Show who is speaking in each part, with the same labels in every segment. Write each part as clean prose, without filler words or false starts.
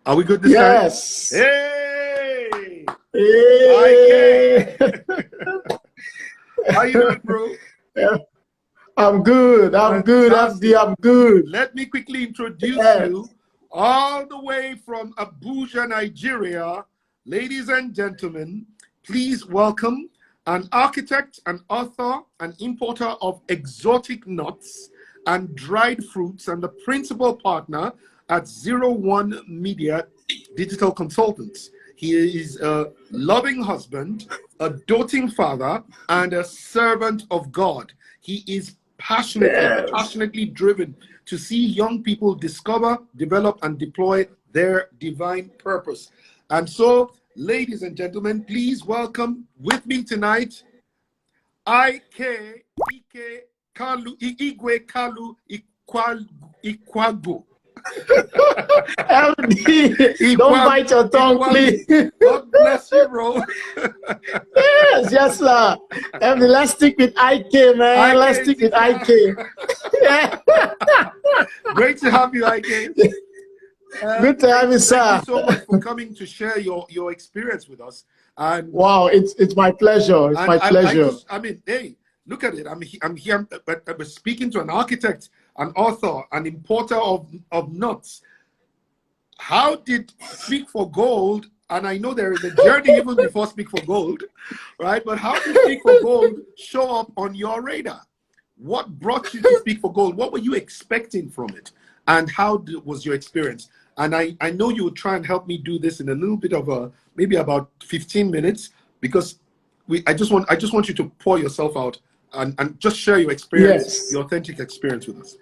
Speaker 1: Are we good this
Speaker 2: Yes.
Speaker 1: time? Hey!
Speaker 2: Hey.
Speaker 1: How you doing, bro?
Speaker 2: I'm good. I'm good. I'm good.
Speaker 1: Let me quickly introduce you all the way from Abuja, Nigeria. Ladies and gentlemen, please welcome an architect, an author, an importer of exotic nuts and dried fruits, and the principal partner at 01 Media Digital Consultants. He is a loving husband, a doting father, and a servant of God. He is passionately driven to see young people discover, develop, and deploy their divine purpose. And so, ladies and gentlemen, please welcome with me tonight, Ike Kalu, Igwe Kalu Ikwago.
Speaker 2: LD, don't bite your tongue, please.
Speaker 1: God bless you, bro.
Speaker 2: Yes, sir. LD, let's stick with IK, man. Let's stick with IK. Yeah.
Speaker 1: Great to have you, IK.
Speaker 2: Good to have you, sir.
Speaker 1: Thank you so much for coming to share your experience with us. And
Speaker 2: wow, it's my pleasure. It's my pleasure.
Speaker 1: I mean, hey, look at it. I'm here, but speaking to an architect, an author, an importer of nuts. How did Speak for Gold, and I know there is a journey even before Speak for Gold, right? But how did Speak for Gold show up on your radar? What brought you to Speak for Gold? What were you expecting from it? And how was your experience? And I know you would try and help me do this in a little bit of maybe about 15 minutes, because I just want you to pour yourself out and just share your experience, your authentic experience with us.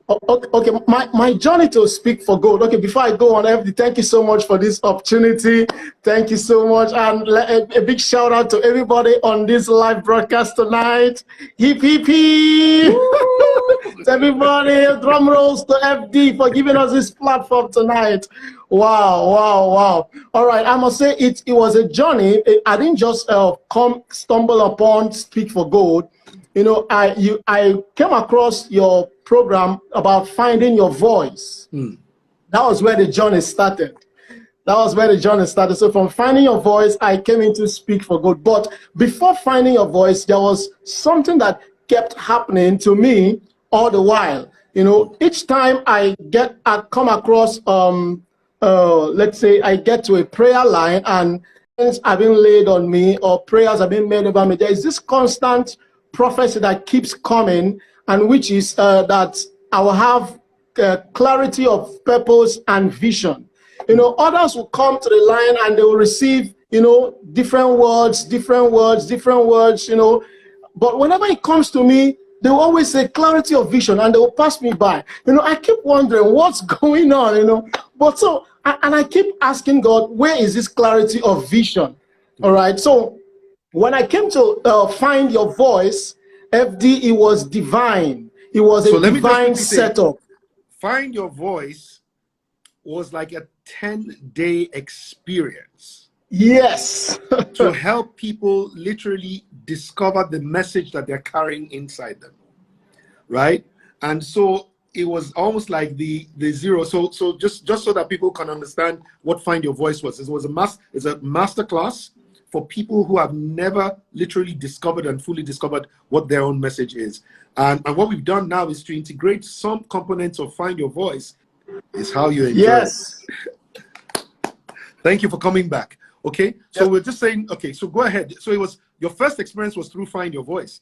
Speaker 2: Okay, my journey to Speak for Gold. Okay, before I go on, FD, thank you so much for this opportunity. Thank you so much, and a big shout out to everybody on this live broadcast tonight. Hip hip hip! Everybody, drum rolls to FD for giving us this platform tonight. Wow, wow, wow! All right, I must say it was a journey. I didn't just stumble upon Speak for Gold. You know, I came across your program about finding your voice. That was where the journey started. So from finding your voice, I came into Speak for Gold. But before finding your voice, there was something that kept happening to me all the while. You know, each time I come across, let's say I get to a prayer line and things have been laid on me or prayers have been made over me, there is this constant prophecy that keeps coming, and which is that I will have clarity of purpose and vision. You know, others will come to the line and they will receive, you know, different words, you know, but whenever it comes to me, they will always say clarity of vision, and they will pass me by. You know, I keep wondering what's going on, you know, but so, and I keep asking God, where is this clarity of vision? All right, so when I came to find your voice, FD, it was divine. It was a divine setup.
Speaker 1: Find Your Voice was like a 10-day experience.
Speaker 2: Yes.
Speaker 1: To help people literally discover the message that they're carrying inside them, right? And so it was almost like the zero. So just so that people can understand what Find Your Voice was. It's a master class for people who have never literally discovered and fully discovered what their own message is. And what we've done now is to integrate some components of Find Your Voice. Is how you enjoy it. Thank you for coming back. Okay, so we're just saying, okay, so go ahead. So it was, your first experience was through Find Your Voice.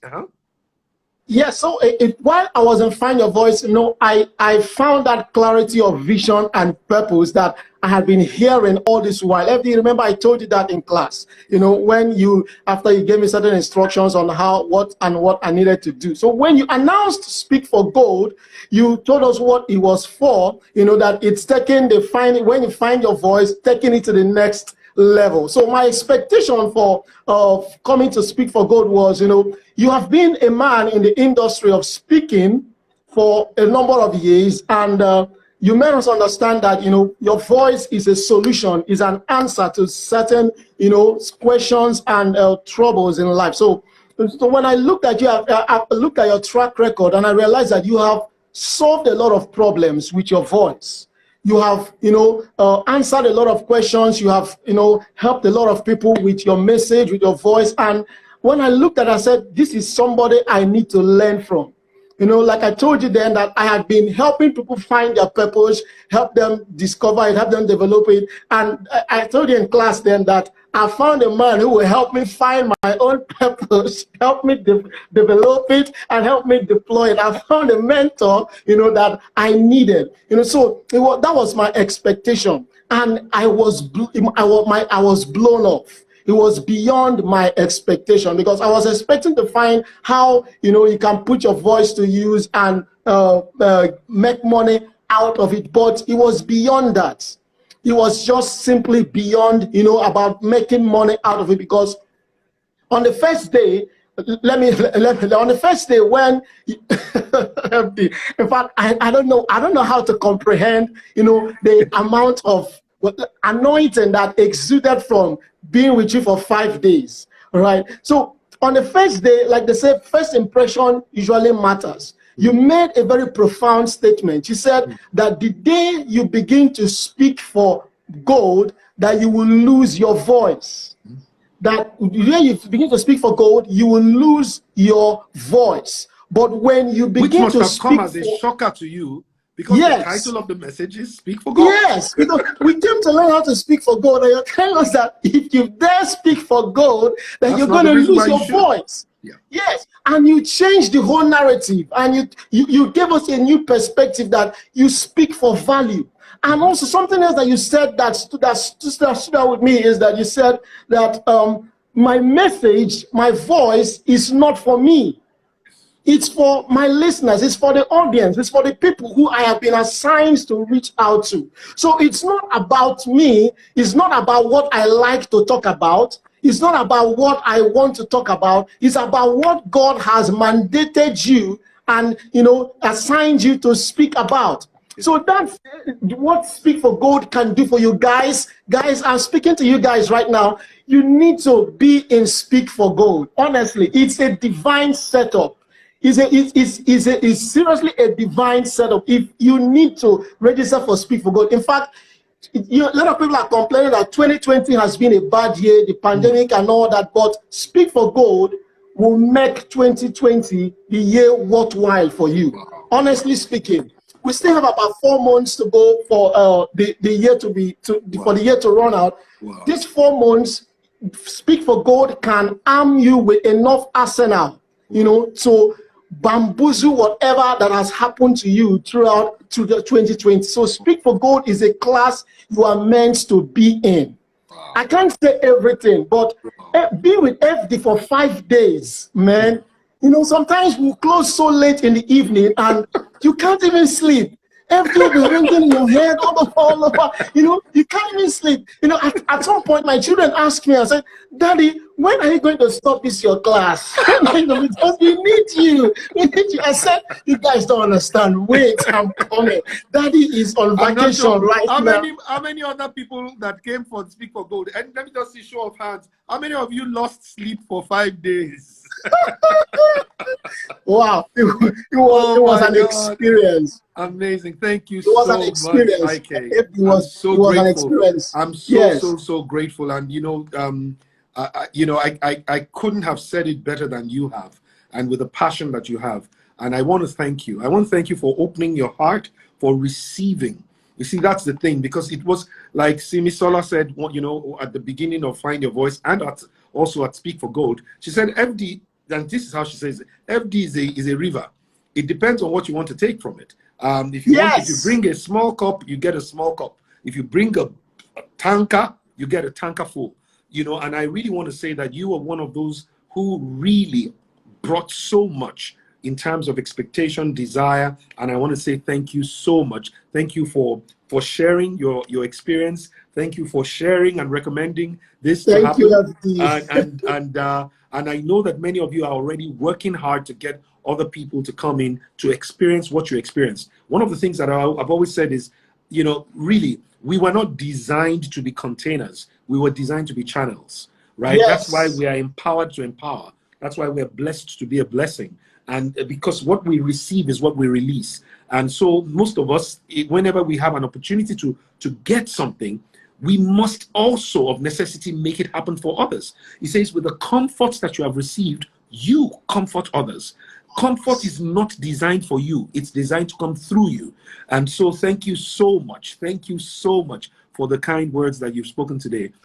Speaker 2: Yeah, so while I was in Find Your Voice, you know, I found that clarity of vision and purpose that I had been hearing all this while. FD, remember I told you that in class, you know, after you gave me certain instructions on what I needed to do. So when you announced Speak for Gold, you told us what it was for, you know, that it's taking when you find your voice, taking it to the next level. So my expectation for coming to Speak for Gold was, you know, you have been a man in the industry of speaking for a number of years, and you made us understand that, you know, your voice is a solution, is an answer to certain, you know, questions and troubles in life. So when I looked at you, I looked at your track record, and I realized that you have solved a lot of problems with your voice. You have, answered a lot of questions. You have, helped a lot of people with your message, with your voice. And when I looked at it, I said, this is somebody I need to learn from. Like I told you then, that I had been helping people find their purpose, help them discover it, help them develop it. And I told you in class then that I found a man who will help me find my own purpose, help me develop it, and help me deploy it. I found a mentor, that I needed. So that was my expectation, and I was blown off. It was beyond my expectation, because I was expecting to find how, you can put your voice to use and make money out of it. But it was beyond that. It was just simply beyond, about making money out of it. Because on the first day, on the first day when, in fact, I don't know how to comprehend, the amount of anointing that exuded from being with you for 5 days. All right. So on the first day, like they say, first impression usually matters. You made a very profound statement. You said that the day you begin to speak for gold, that you will lose your voice. That the day you begin to speak for gold, you will lose your voice. But when you begin
Speaker 1: Which
Speaker 2: to
Speaker 1: must have come as a shocker to you, because the title of the message is Speak for God.
Speaker 2: Yes, we came to learn how to speak for God, and you're telling us that if you dare speak for God, then you're going to lose your voice.
Speaker 1: Yeah.
Speaker 2: Yes, and you change the whole narrative, and you gave us a new perspective that you speak for value. And also something else that you said that stood out with me is that you said that my message, my voice is not for me. It's for my listeners. It's for the audience. It's for the people who I have been assigned to reach out to. So it's not about me. It's not about what I like to talk about. It's not about what I want to talk about. It's about what God has mandated you and, assigned you to speak about. So that's what Speak for Gold can do for you guys. Guys, I'm speaking to you guys right now. You need to be in Speak for Gold. Honestly, it's a divine setup. It's seriously a divine setup. If you need to register for Speak for God, in fact, a lot of people are complaining that 2020 has been a bad year, the pandemic and all that, but Speak for Gold will make 2020 the year worthwhile for you. Honestly speaking, we still have about 4 months to go for the year for the year to run out. These 4 months, Speak for Gold can arm you with enough arsenal, to bamboozle whatever that has happened to you throughout to the 2020. So Speak for Gold is a class you are meant to be in. I can't say everything, but be with FD for 5 days, man. Sometimes we close so late in the evening and you can't even sleep. Everything will be ringing in your head all over. You can't even sleep. At some point, my children asked me, I said, Daddy, when are you going to stop this your class? Because we need you. We need you. I said, you guys don't understand. Wait, I'm coming. Daddy is on vacation right now.
Speaker 1: How many other people that came for Speak for Gold? And let me just see show of hands. How many of you lost sleep for 5 days?
Speaker 2: Wow, it was an experience.
Speaker 1: Amazing. Thank you
Speaker 2: so
Speaker 1: much, IK.
Speaker 2: It was an experience.
Speaker 1: I'm so grateful. And I couldn't have said it better than you have, and with the passion that you have. And I want to thank you. I want to thank you for opening your heart, for receiving. You see, that's the thing, because it was like Simisola said, at the beginning of Find Your Voice and also at Speak for Gold. She said, FD, and this is how she says it, FD is a river. It depends on what you want to take from it. If you bring a small cup, you get a small cup. If you bring a tanker, you get a tanker full. And I really want to say that you are one of those who really brought so much in terms of expectation, desire, and I want to say thank you so much. Thank you for sharing your experience. Thank you for sharing and recommending this to happen. And I know that many of you are already working hard to get other people to come in to experience what you experienced. One of the things that I've always said is, really, we were not designed to be containers. We were designed to be channels, right? Yes. That's why we are empowered to empower. That's why we're blessed to be a blessing. And because what we receive is what we release. And so most of us, whenever we have an opportunity to get something, we must also of necessity make it happen for others. He says, with the comforts that you have received, you comfort others. Comfort is not designed for you. It's designed to come through you. And so thank you so much. Thank you so much for the kind words that you've spoken today.